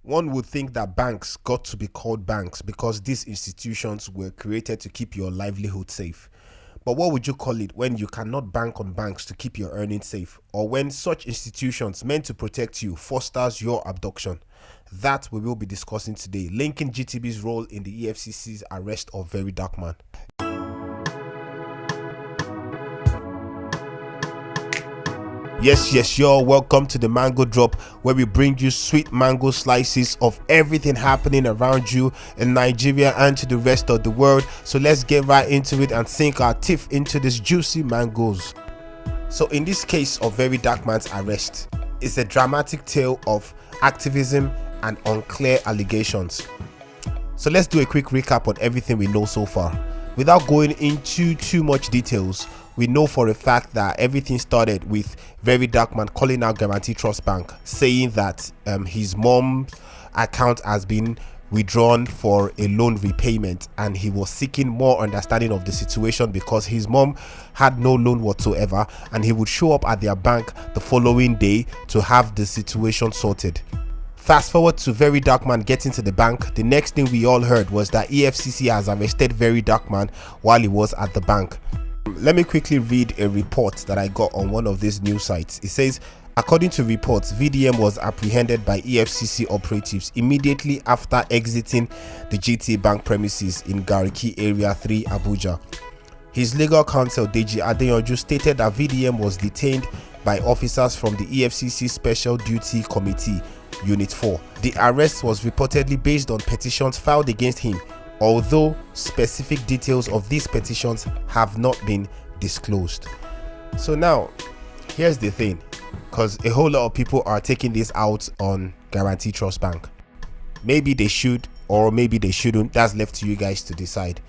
One would think that banks got to be called banks because these institutions were created to keep your livelihood safe. But what would you call it when you cannot bank on banks to keep your earnings safe, or when such institutions meant to protect you fosters your abduction? That we will be discussing today, linking GTB's role in the EFCC's arrest of verydarkman. Yes, y'all, welcome to the Mango Drop, where we bring you sweet mango slices of everything happening around you in Nigeria and to the rest of the world. So let's get right into it and sink our teeth into these juicy mangoes. So in this case of verydarkman's arrest, it's a dramatic tale of activism and unclear allegations. So let's do a quick recap on everything we know so far. Without going into too much details, we know for a fact that everything started with verydarkman calling out Guarantee Trust Bank, saying that his mom's account has been withdrawn for a loan repayment, and he was seeking more understanding of the situation because his mom had no loan whatsoever, and he would show up at their bank the following day to have the situation sorted. Fast forward to verydarkman getting to the bank. The next thing we all heard was that EFCC has arrested verydarkman while he was at the bank. Let me quickly read a report that I got on one of these news sites. It says, according to reports, VDM was apprehended by EFCC operatives immediately after exiting the GTB bank premises in Gariki Area 3, Abuja. His legal counsel, Deji Adeyanju, stated that VDM was detained by officers from the EFCC Special Duty Committee, Unit 4. The arrest was reportedly based on petitions filed against him, although specific details of these petitions have not been disclosed. So now, here's the thing, because a whole lot of people are taking this out on Guarantee Trust Bank. Maybe they should, or maybe they shouldn't. That's left to you guys to decide.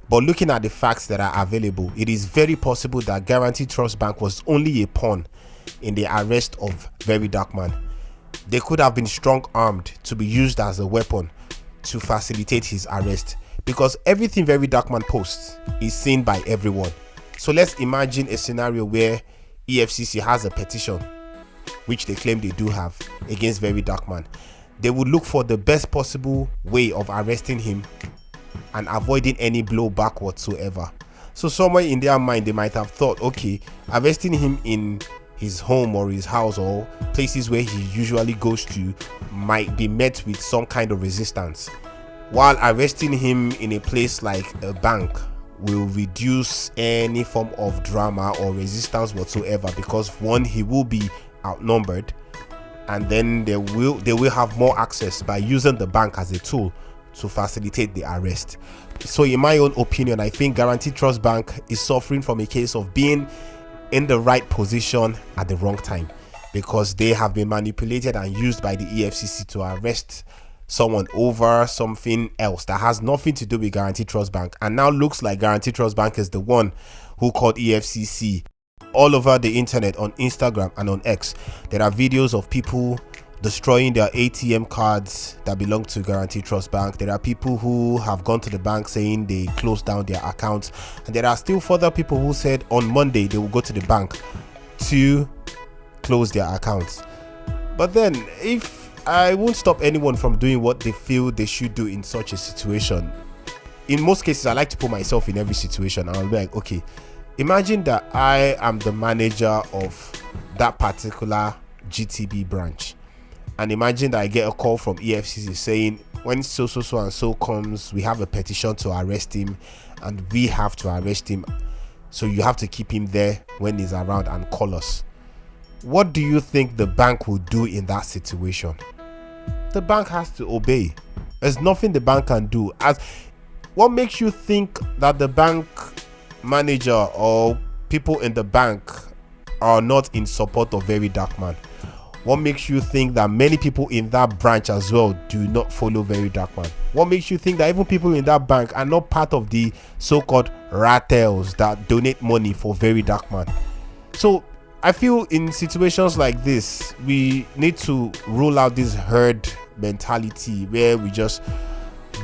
But looking at the facts that are available, it is very possible that Guarantee Trust Bank was only a pawn in the arrest of verydarkman. They could have been strong-armed to be used as a weapon to facilitate his arrest, because everything verydarkman posts is seen by everyone. So let's imagine a scenario where EFCC has a petition, which they claim they do have, against verydarkman. They would look for the best possible way of arresting him and avoiding any blowback whatsoever. So somewhere in their mind they might have thought, okay, arresting him in his home or his house or places where he usually goes to might be met with some kind of resistance, while arresting him in a place like a bank will reduce any form of drama or resistance whatsoever, because one, he will be outnumbered, and then they will have more access by using the bank as a tool to facilitate the arrest. So in my own opinion, I think Guarantee Trust Bank is suffering from a case of being in the right position at the wrong time, because they have been manipulated and used by the EFCC to arrest someone over something else that has nothing to do with Guarantee Trust Bank. And now looks like Guarantee Trust Bank is the one who called EFCC. All over the internet, on Instagram and on X, there are videos of people destroying their ATM cards that belong to Guarantee Trust Bank. There are people who have gone to the bank saying they closed down their accounts, and there are still further people who said on Monday they will go to the bank to close their accounts. But then, if I won't stop anyone from doing what they feel they should do in such a situation. In most cases, I like to put myself in every situation, and I'll be like, okay, imagine that I am the manager of that particular GTB branch, and imagine that I get a call from EFCC saying, when so and so comes, we have a petition to arrest him, and we have to arrest him, so you have to keep him there when he's around and call us. What do you think the bank will do in that situation? The bank has to obey. There's nothing the bank can do. As what makes you think that the bank manager or people in the bank are not in support of verydarkman? What makes you think that many people in that branch as well do not follow verydarkman? What makes you think that even people in that bank are not part of the so-called ratels that donate money for verydarkman? So I feel in situations like this, we need to rule out this herd mentality where we just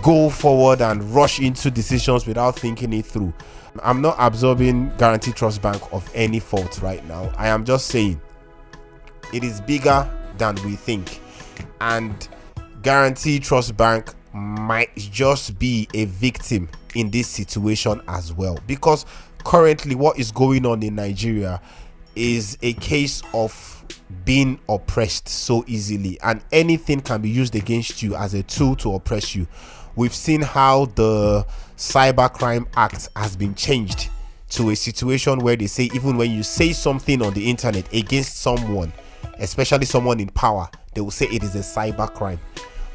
go forward and rush into decisions without thinking it through. I'm not absolving Guarantee Trust Bank of any fault right now. I am just saying it is bigger than we think, and Guarantee Trust Bank might just be a victim in this situation as well, because currently what is going on in Nigeria is a case of being oppressed so easily, and anything can be used against you as a tool to oppress you. We've seen how the Cybercrime Act has been changed to a situation where they say even when you say something on the internet against someone, especially someone in power, they will say it is a cybercrime.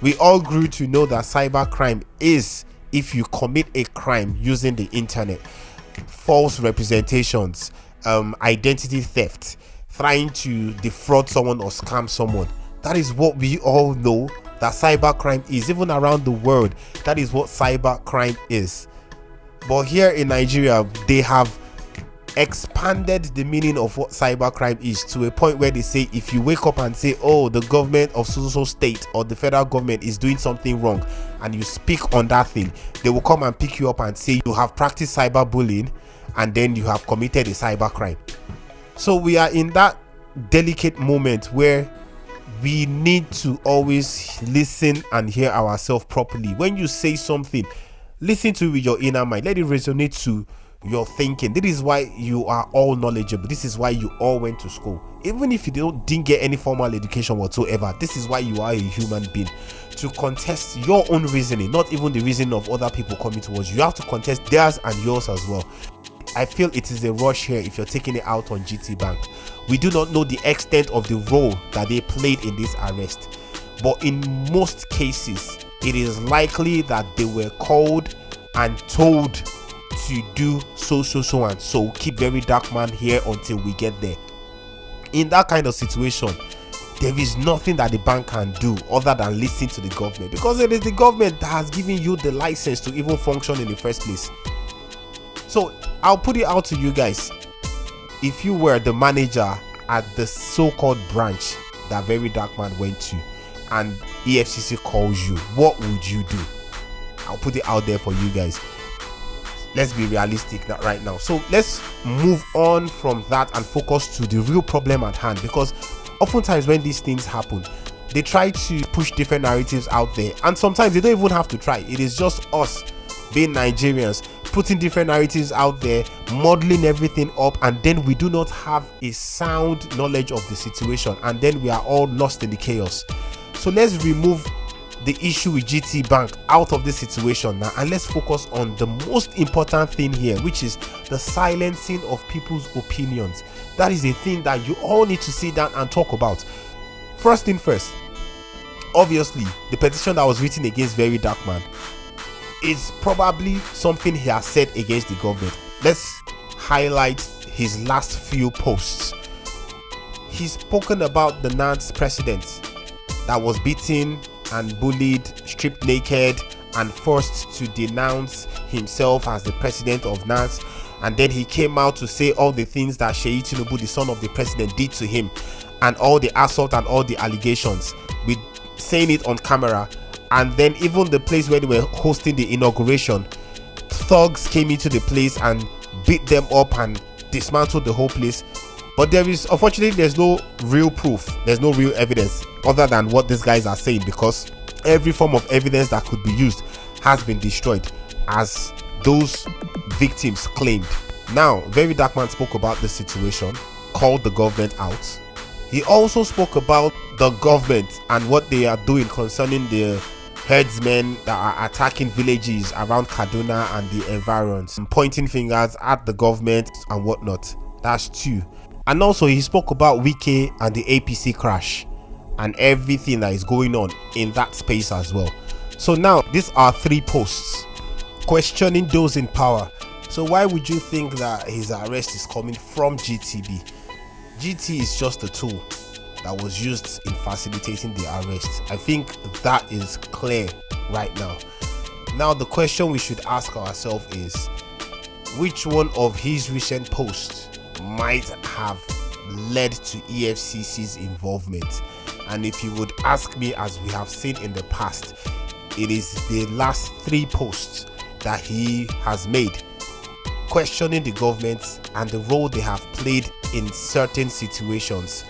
We all grew to know that cybercrime is if you commit a crime using the internet, false representations, identity theft, trying to defraud someone or scam someone. That is what we all know that cybercrime is. Even around the world, that is what cybercrime is. But here in Nigeria, they have expanded the meaning of what cybercrime is to a point where they say if you wake up and say, oh, the government of so state or the federal government is doing something wrong, and you speak on that thing, they will come and pick you up and say you have practiced cyberbullying and then you have committed a cybercrime. So we are in that delicate moment where we need to always listen and hear ourselves properly. When you say something, listen to it with your inner mind. Let it resonate to your thinking. This is why you are all knowledgeable. This is why you all went to school. Even if you didn't get any formal education whatsoever, this is why you are a human being. To contest your own reasoning, not even the reasoning of other people coming towards you. You have to contest theirs and yours as well. I feel it is a rush here if you're taking it out on GT Bank. We do not know the extent of the role that they played in this arrest, but in most cases, it is likely that they were called and told to do so and so. Keep Very Dark Man here until we get there. In that kind of situation, there is nothing that the bank can do other than listen to the government, because it is the government that has given you the license to even function in the first place. So I'll put it out to you guys. If you were the manager at the so-called branch that Very Dark Man went to and EFCC calls you, what would you do? I'll put it out there for you guys. Let's be realistic right now. So let's move on from that and focus to the real problem at hand, because oftentimes when these things happen, they try to push different narratives out there, and sometimes they don't even have to try. It is just us being Nigerians putting different narratives out there, modeling everything up, and then we do not have a sound knowledge of the situation, and then we are all lost in the chaos. So let's remove the issue with GT Bank out of this situation now, and let's focus on the most important thing here, which is the silencing of people's opinions. That is a thing that you all need to sit down and talk about. First thing first, obviously the petition that was written against Very Dark Man is probably something he has said against the government. Let's highlight his last few posts. He's spoken about the NANS president that was beaten and bullied, stripped naked, and forced to denounce himself as the president of NANS. And then he came out to say all the things that Sheyi Tinubu, the son of the president, did to him, and all the assault and all the allegations, with saying it on camera. And then even the place where they were hosting the inauguration, thugs came into the place and beat them up and dismantled the whole place. But unfortunately, there's no real proof. There's no real evidence other than what these guys are saying, because every form of evidence that could be used has been destroyed, as those victims claimed. Now, Very Dark Man spoke about the situation, called the government out. He also spoke about the government and what they are doing concerning the herdsmen that are attacking villages around Kaduna and the environs, and pointing fingers at the government and whatnot. That's two. And also he spoke about Wike and the APC crash and everything that is going on in that space as well. So now these are 3 posts questioning those in power. So why would you think that his arrest is coming from GTB? GT is just a tool that was used in facilitating the arrest. I think that is clear right now. Now the question we should ask ourselves is, which one of his recent posts might have led to EFCC's involvement? And if you would ask me, as we have seen in the past, it is the last 3 posts that he has made questioning the government and the role they have played in certain situations.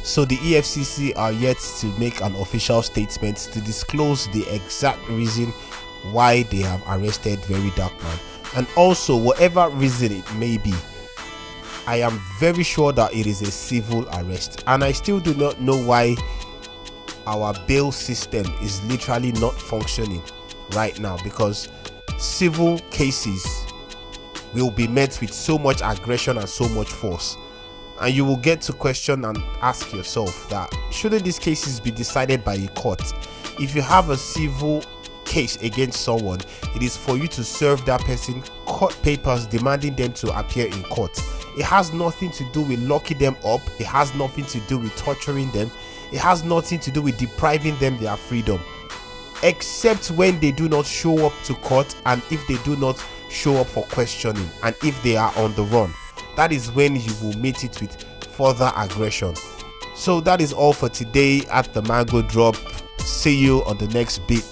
So the EFCC are yet to make an official statement to disclose the exact reason why they have arrested verydarkman, and also whatever reason it may be, I am very sure that it is a civil arrest, and I still do not know why our bail system is literally not functioning right now, because civil cases will be met with so much aggression and so much force, and you will get to question and ask yourself that shouldn't these cases be decided by a court? If you have a civil case against someone, it is for you to serve that person court papers demanding them to appear in court. It has nothing to do with locking them up. It has nothing to do with torturing them. It has nothing to do with depriving them their freedom, except when they do not show up to court, and if they do not show up for questioning, and if they are on the run. That is when you will meet it with further aggression. So that is all for today at the Mango Drop. See you on the next bit.